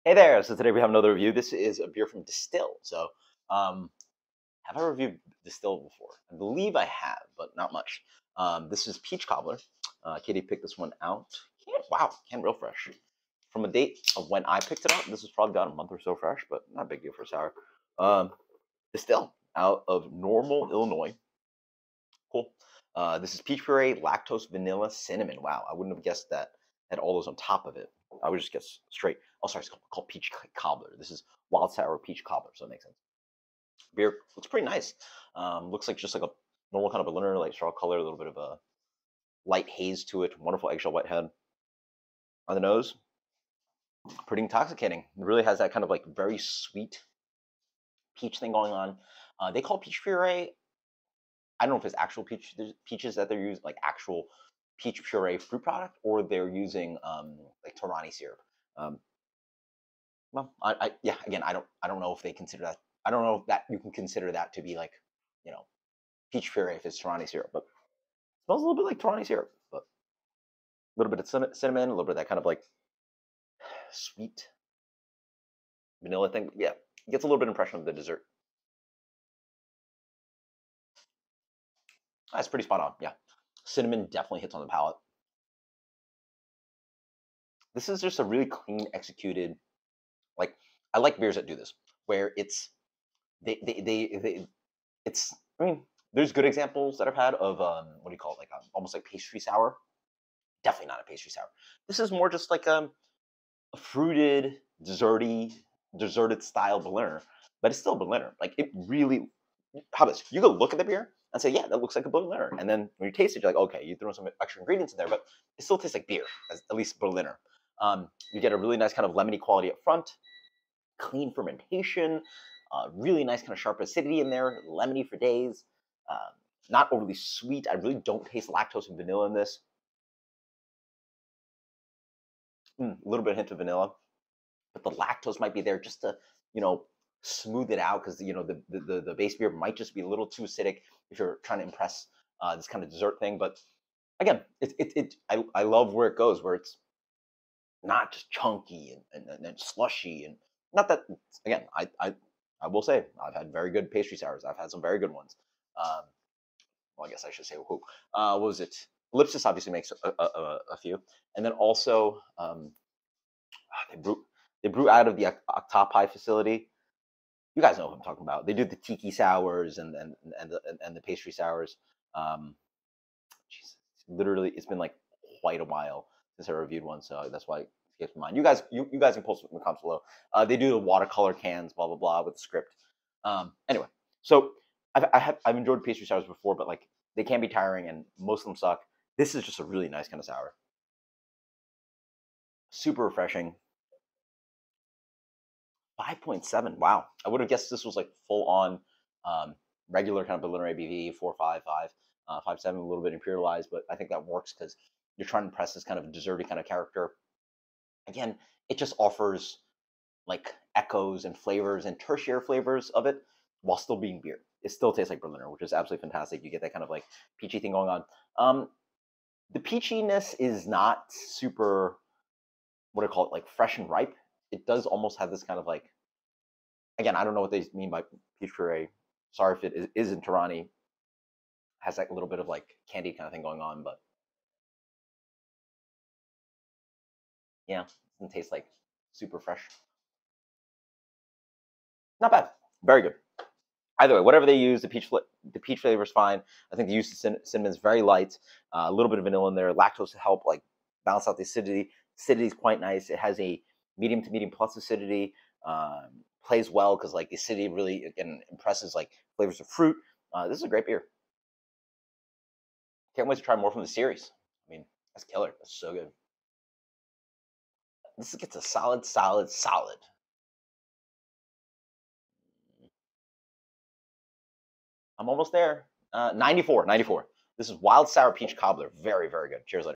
Hey there! So today we have another review. This is a beer from Distill. So, have I reviewed Distill before? I believe I have, but not much. This is Peach Cobbler. Katie picked this one out. Wow, can real fresh. From a date of when I picked it up, this is probably about a month or so fresh, but not a big deal for sour. Distill out of Normal, Illinois. Cool. This is peach puree, lactose, vanilla, cinnamon. Wow, I wouldn't have guessed that had all those on top of it. I would just guess straight. Oh, sorry, it's called peach cobbler. This is wild sour peach cobbler, so that makes sense. Beer looks pretty nice. Looks like just like a normal kind of Berliner, like straw color, a little bit of a light haze to it. Wonderful eggshell white head on the nose. Pretty intoxicating. It really has that kind of like very sweet peach thing going on. They call peach puree. I don't know if it's actual peaches that they're using, like actual peach puree fruit product, or they're using like Torani syrup. Um, well, yeah, again, I don't know if they consider that. I don't know if that you can consider that to be like, you know, peach puree if it's Torani syrup, but it smells a little bit like Torani syrup, but a little bit of cinnamon, a little bit of that kind of like sweet vanilla thing. Yeah, it gets a little bit of impression of the dessert. That's pretty spot on. Yeah, cinnamon definitely hits on the palate. This is just a really clean executed. Like I like beers that do this, where it's they it's. I mean, there's good examples that I've had of what do you call it, like almost like pastry sour. Definitely not a pastry sour. This is more just like a fruited, deserted style Berliner, but it's still Berliner. Like it really. How about this? You go look at the beer and say, yeah, that looks like a Berliner, and then when you taste it, you're like, okay, you throw some extra ingredients in there, but it still tastes like beer, at least Berliner. You get a really nice kind of lemony quality up front, clean fermentation, really nice kind of sharp acidity in there, lemony for days. Um, Not overly sweet. I really don't taste lactose and vanilla in this. A little bit of hint of vanilla, but the lactose might be there just to, you know, smooth it out because the base beer might just be a little too acidic if you're trying to impress this kind of dessert thing. But again, I love where it goes, where it's not just chunky and slushy, and not that again. I will say I've had very good pastry sours. I've had some very good ones. Um, well, I guess I should say who. What was it? Ellipsis obviously makes a few, and then also they brew out of the Octopi facility. You guys know what I'm talking about. They do the tiki sours and the pastry sours. Um, Jeez, literally, it's been like quite a while since I reviewed one, so that's why it escapes my mind. You guys can post in the comments below. They do the watercolor cans, blah blah blah, with the script. Anyway, so I've enjoyed pastry sours before, but like they can be tiring, and most of them suck. This is just a really nice kind of sour, super refreshing. 5.7. Wow, I would have guessed this was like full on um, regular kind of Berliner ABV 4.55, 5.7, a little bit imperialized, but I think that works because you're trying to impress this kind of desserty kind of character. Again, it just offers like echoes and flavors and tertiary flavors of it while still being beer. It still tastes like Berliner, which is absolutely fantastic. You get that kind of like peachy thing going on. The peachiness is not super, what do I call it, like fresh and ripe. It does almost have this kind of like, again, I don't know what they mean by peach puree. Sorry if it is in Tirani. Has that little bit of like candy kind of thing going on, but yeah, doesn't taste like super fresh. Not bad. Very good. Either way, whatever they use, the peach flavor is fine. I think the use of cinnamon is very light. A little bit of vanilla in there, lactose to help like balance out the acidity. Acidity is quite nice. It has a medium to medium plus acidity. Plays well because like the acidity really again impresses like flavors of fruit. This is a great beer. Can't wait to try more from the series. I mean, that's killer. That's so good. This gets a solid, solid, solid. I'm almost there. 94, 94. This is wild sour peach cobbler. Very, very good. Cheers, later.